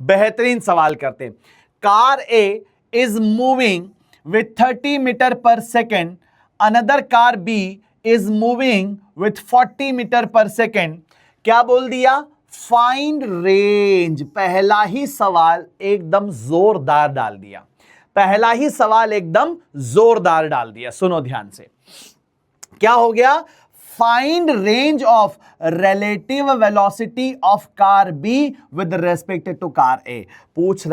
बेहतरीन सवाल करते हैं। Car A is moving with 30 metre per second, another car B is moving with 40 metre per second. क्या बोल दिया? Find range. पहला ही सवाल एकदम जोरदार डाल दिया, पहला ही सवाल एकदम जोरदार डाल दिया। सुनो ध्यान से, क्या हो गया? Find range of relative velocity of car B with respect to car A. पूछ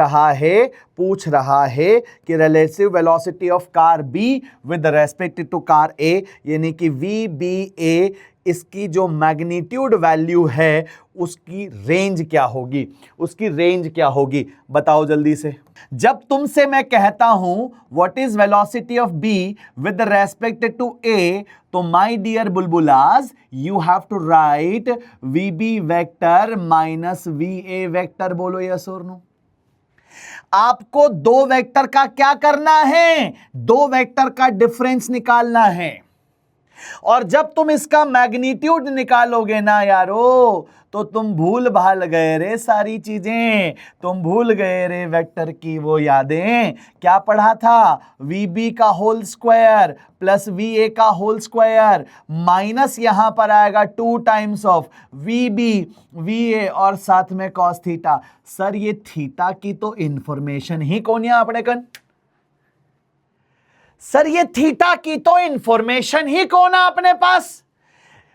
रहा है कि relative velocity of car B with respect to car A, यानी कि वी बी ए, इसकी जो मैग्नीट्यूड वैल्यू है उसकी रेंज क्या होगी, उसकी रेंज क्या होगी? बताओ जल्दी से। जब तुमसे मैं कहता हूं what is velocity of B with respect to A, तो माय डियर बुलबुलास you have to write V B vector minus V A vector. बोलो यस और नो। आपको दो वेक्टर का क्या करना है? दो वेक्टर का डिफरेंस निकालना है। और जब तुम इसका मैग्नीट्यूड निकालोगे ना यारो, तो तुम भूल भाल गए रे सारी चीजें, तुम भूल गए रे वेक्टर की वो यादें। क्या पढ़ा था? वी बी का whole square plus V A का होल स्क्वायर माइनस यहां पर आएगा 2 times of V B V A और साथ में कॉस थीटा। सर ये थीटा की तो इंफॉर्मेशन ही कौन है अपने कन? सर ये थीटा की तो इंफॉर्मेशन ही कौन है अपने पास?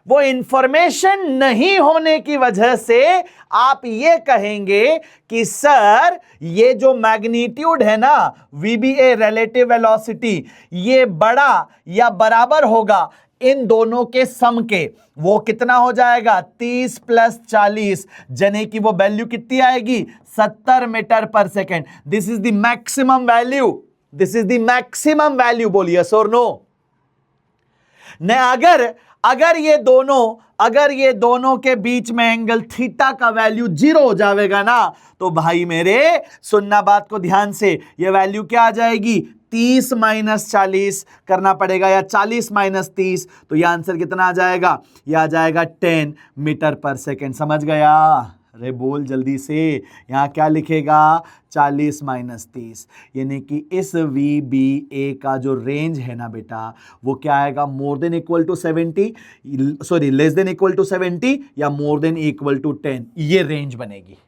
वो इंफॉर्मेशन नहीं होने की वजह से आप ये कहेंगे कि सर ये जो मैग्नीट्यूड है ना वीबीए रिलेटिव वेलोसिटी, ये बड़ा या बराबर होगा इन दोनों के सम के। वो कितना हो जाएगा? 30 प्लस 40, जने की वो वैल्यू कितनी आएगी? 70 metre per second. This is the maximum value, this is the maximum value. बोलिए यस और नो। ने अगर ये दोनों के बीच में एंगल थीटा का वैल्यू 0 हो जाएगा ना, तो भाई मेरे सुनना बात को ध्यान से, ये वैल्यू क्या आ जाएगी? 30 माइनस 40 करना पड़ेगा या 40 माइनस 30, तो ये आंसर कितना आ जाएगा? ये आ जाएगा 10 मीटर पर सेकेंड। समझ गया? अरे बोल जल्दी से। यहां क्या लिखेगा? 40 माइनस 30, यानी कि इस वी बी ए का जो रेंज है ना बेटा, वो क्या आएगा? More than equal to 70, sorry less than equal to 70 या मोर देन इक्वल टू 10, ये रेंज बनेगी।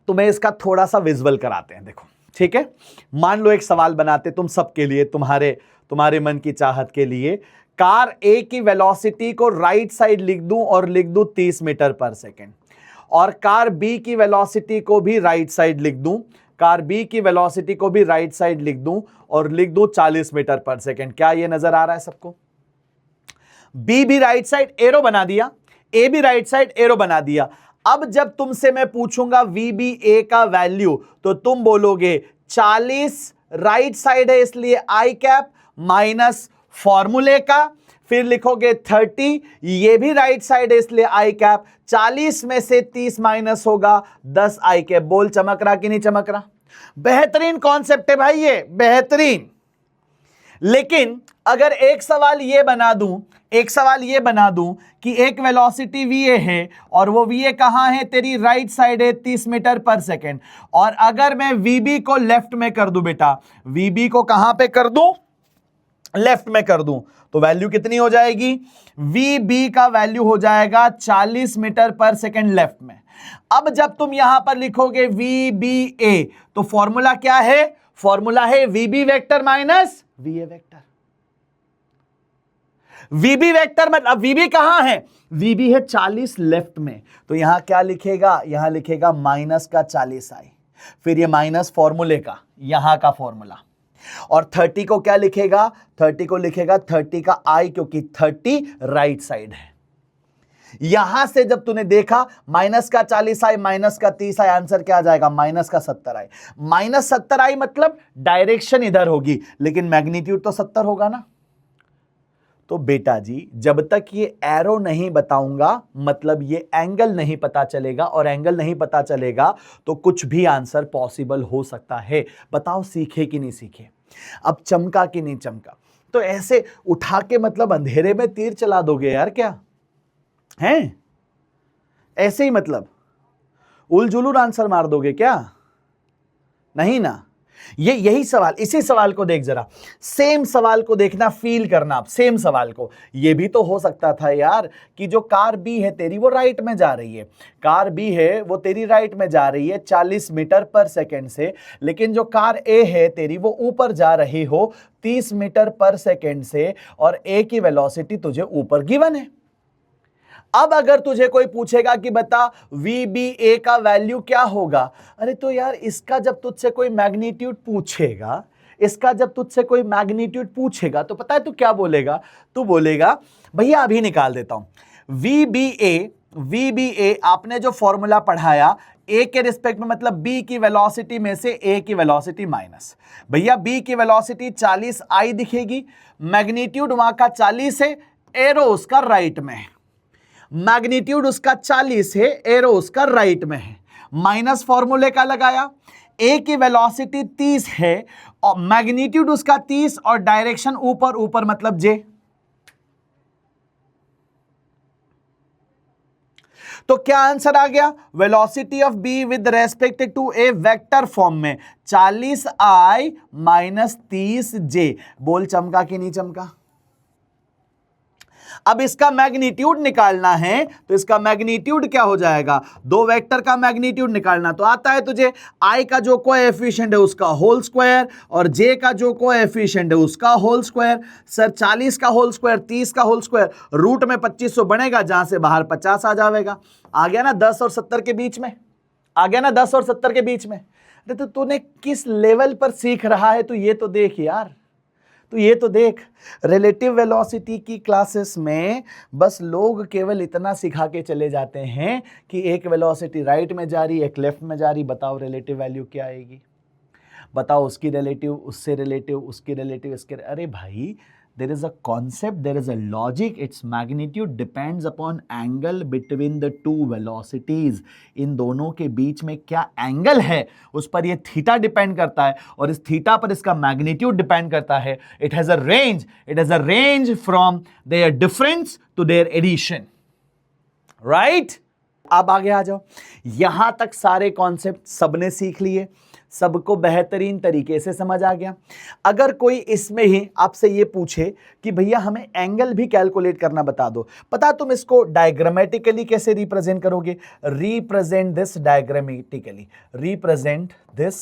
तो मैं इसका थोड़ा सा विजुअल कराते हैं, देखो ठीक है। मान लो एक सवाल बनाते तुम सबके लिए, तुम्हारे मन की चाहत के लिए। कार ए की वेलोसिटी को राइट साइड लिख दूं और लिख दूं 30 मीटर पर सेकेंड, और कार बी की वेलोसिटी को भी राइट साइड लिख दूं, कार बी की वेलोसिटी को भी राइट साइड लिख दूं और लिख दूं 40 मीटर पर सेकेंड। क्या ये नजर आ रहा है सबको? बी भी राइट साइड एरो बना दिया, ए भी राइट साइड एरो बना दिया। अब जब तुमसे मैं पूछूंगा वी बी ए का वैल्यू, तो तुम बोलोगे 40 राइट साइड है इसलिए आई कैप माइनस फॉर्मूले का, फिर लिखोगे 30, ये भी राइट साइड है इसलिए आई कैप, 40 में से 30 माइनस होगा 10 आई कैप। बोल चमक रहा कि नहीं चमक रहा? बेहतरीन कॉन्सेप्ट है भाई ये, बेहतरीन। लेकिन अगर एक सवाल ये बना दूं कि एक वेलोसिटी वीए है और वो वीए कहां है? तेरी राइट साइड है 30 मीटर पर सेकेंड, और अगर मैं वीबी को लेफ्ट में कर दूं बेटा, वीबी को कहां पे कर दूं? लेफ्ट में कर दूं, तो वैल्यू कितनी हो जाएगी? वी बी का वैल्यू हो जाएगा 40 मीटर पर सेकेंड लेफ्ट में। अब जब तुम यहां पर लिखोगे वी बी ए, तो फॉर्मूला क्या है? फॉर्मूला है V B vector minus V A vector. V B vector मतलब वी बी कहां है? वी बी है 40 लेफ्ट में, तो यहां क्या लिखेगा? यहां लिखेगा माइनस का 40 आई, फिर ये माइनस फॉर्मूले का, यहां का फॉर्मूला, और 30 को क्या लिखेगा? 30 को लिखेगा 30 का आई, क्योंकि 30 राइट साइड है। यहां से जब तूने देखा माइनस का 40 आई माइनस का 30 आई, आंसर क्या आ जाएगा? माइनस का 70 आई। माइनस 70 आई मतलब डायरेक्शन इधर होगी, लेकिन मैग्नीट्यूड तो 70 होगा ना। तो बेटा जी जब तक ये एरो नहीं बताऊंगा, मतलब ये एंगल नहीं पता चलेगा, और एंगल नहीं पता चलेगा तो कुछ भी आंसर पॉसिबल हो सकता है। बताओ सीखे कि नहीं सीखे? अब चमका कि नहीं चमका? तो ऐसे उठा के मतलब अंधेरे में तीर चला दोगे यार क्या हैं? ऐसे ही मतलब उलझुलूर आंसर मार दोगे क्या? नहीं ना। ये यही सवाल, इसी सवाल को देख जरा, सेम सवाल को देखना, फील करना आप सेम सवाल को। ये भी तो हो सकता था यार कि जो कार बी है तेरी वो राइट में जा रही है, कार बी है वो तेरी राइट में जा रही है 40 मीटर पर सेकंड से, लेकिन जो कार ए है तेरी वो ऊपर जा रही हो 30 मीटर पर सेकंड से, और ए की वेलोसिटी तुझे ऊपर गिवन है। अब अगर तुझे कोई पूछेगा कि बता VBA का वैल्यू क्या होगा, अरे तो यार इसका जब तुझसे कोई मैग्नीट्यूड पूछेगा, इसका जब तुझसे कोई मैग्नीट्यूड पूछेगा तो पता है तू क्या बोलेगा? तू बोलेगा भैया अभी निकाल देता हूं। VBA आपने जो फॉर्मूला पढ़ाया A के रिस्पेक्ट में, मतलब B की वेलोसिटी में से A की वेलोसिटी माइनस, भैया B की वेलोसिटी 40 I दिखेगी, मैग्नीट्यूड वहां का 40 है, एरो उसका राइट में है, मैग्नीट्यूड उसका 40 है, एरो उसका राइट में है, माइनस फॉर्मूले का लगाया, ए की वेलोसिटी 30 है और मैग्नीट्यूड उसका 30 और डायरेक्शन ऊपर ऊपर मतलब जे। तो क्या आंसर आ गया? Velocity of B with respect to A vector form में 40I माइनस 30J। बोल चमका कि नहीं चमका? अब इसका मैग्नीट्यूड निकालना है तो इसका मैग्नीट्यूड क्या हो जाएगा? दो वेक्टर का मैग्नीट्यूड निकालना तो आता है तुझे, आई का जो कोएफिशिएंट है उसका होल स्क्वायर और जे का जो कोएफिशिएंट है उसका होल स्क्वायर। सर 40 का होल स्क्वायर 30 का होल स्क्वायर, रूट में 2500 बनेगा, जहां से बाहर 50 आ जाएगा। आ गया ना 10 और 70 के बीच में, आ गया ना 10 और 70 के बीच में। अरे तो तूने किस लेवल पर सीख रहा है, तो ये तो देख यार, तो ये तो देख। रिलेटिव वेलोसिटी की क्लासेस में बस लोग केवल इतना सिखा के चले जाते हैं कि एक वेलोसिटी राइट में जा रही, एक लेफ्ट में जा रही, बताओ रिलेटिव वैल्यू क्या आएगी? बताओ उसकी रिलेटिव, उससे रिलेटिव, उसकी रिलेटिव, इसके। अरे भाई, there is a concept, there is a logic, its magnitude depends upon angle between the two velocities। इन दोनों के बीच में क्या एंगल है उस पर ये थीटा डिपेंड करता है, और इस थीटा पर इसका मैग्नीट्यूड डिपेंड करता है। It has a range from their difference to their addition, right? अब आगे आ जाओ। यहां तक सारे कॉन्सेप्ट सबने सीख लिए, सबको बेहतरीन तरीके से समझ आ गया। अगर कोई इसमें ही आपसे ये पूछे कि भैया हमें एंगल भी कैलकुलेट करना बता दो, पता तुम इसको डायग्रामेटिकली कैसे रिप्रेजेंट करोगे? Represent this diagrammatically, represent this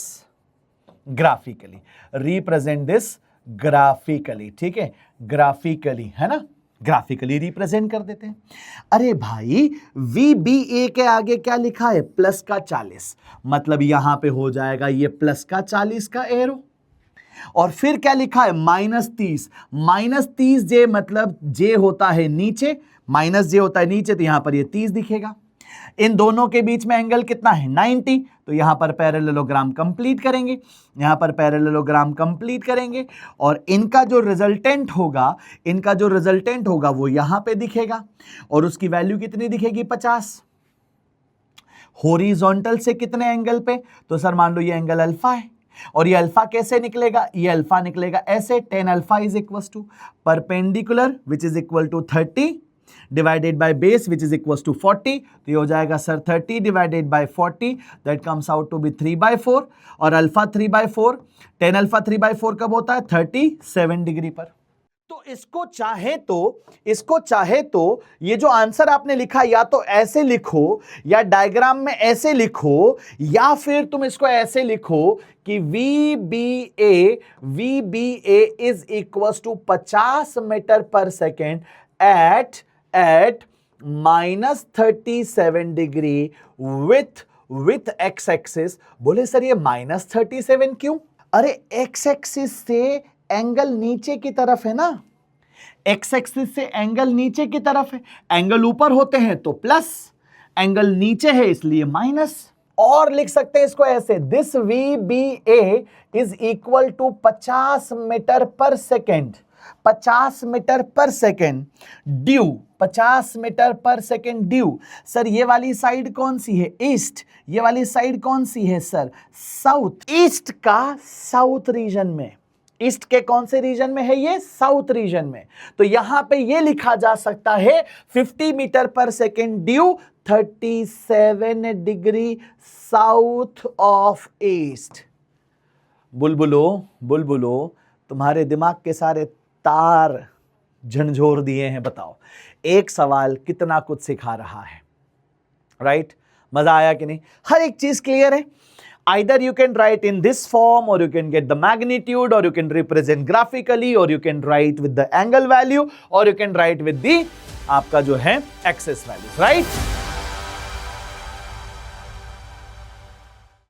graphically, represent this graphically, ठीक है? ग्राफिकली, है ना? ग्राफिकली रिप्रेजेंट कर देते हैं। अरे भाई VBA के आगे क्या लिखा है? प्लस का 40, मतलब यहां पे हो जाएगा ये प्लस का 40 का एरो, और फिर क्या लिखा है? माइनस 30 जे, मतलब जे होता है नीचे, माइनस जे होता है नीचे, तो यहां पर ये 30 दिखेगा। इन दोनों के बीच में एंगल कितना है? 90। तो यहां पर पैरेललोग्राम कंप्लीट करेंगे, यहां पर पैरेललोग्राम कंप्लीट करेंगे, और इनका जो रिजल्टेंट होगा वो यहां पे दिखेगा, और उसकी वैल्यू कितनी दिखेगी? 50। हॉरिजॉन्टल से कितने एंगल पे? तो सर मान लो ये एंगल अल्फा है, और ये अल्फा कैसे निकलेगा? ये अल्फा निकलेगा ऐसे, tan alpha is equal to perpendicular which is equal to 30 divided by base which is equal to 40। तो ये हो जाएगा sir 30 divided by 40, that comes out to be 3/4, और अल्फा 3/4, tan अल्फा 3/4 कब होता है? 37 डिग्री पर। तो इसको चाहे तो ये जो आंसर आपने लिखा, या तो ऐसे लिखो, या डायग्राम में ऐसे लिखो, या फिर तुम इसको ऐसे लिखो कि VBA is equal to 50 metre per second at -37 degree with X axis. बोले सर ये -37 क्यों? अरे एक्स एक्सिस से एंगल नीचे की तरफ है ना, एक्स एक्सिस से एंगल नीचे की तरफ है, एंगल ऊपर होते हैं तो प्लस, एंगल नीचे है इसलिए माइनस। और लिख सकते हैं इसको ऐसे, this VBA is equal to 50 metre per second, 50 metre per second due, 50 metre per second due. Sir ये वाली साइड कौन सी है? ईस्ट। ये वाली साइड कौन सी है सर? साउथ। ईस्ट का साउथ रीजन में, ईस्ट के कौन से रीजन में है ये? साउथ रीजन में। तो यहां पे ये लिखा जा सकता है 50 metre per second due 37 degree south of east. बुलबुलो तुम्हारे दिमाग के सारे तार झंझोर दिए हैं। बताओ एक सवाल कितना कुछ सिखा रहा है, राइट? मजा आया कि नहीं? हर एक चीज क्लियर है। Either you can write in this form, or you can get the magnitude, or you can represent graphically, or you can write with the angle value, or you can write with the आपका जो है access value, right?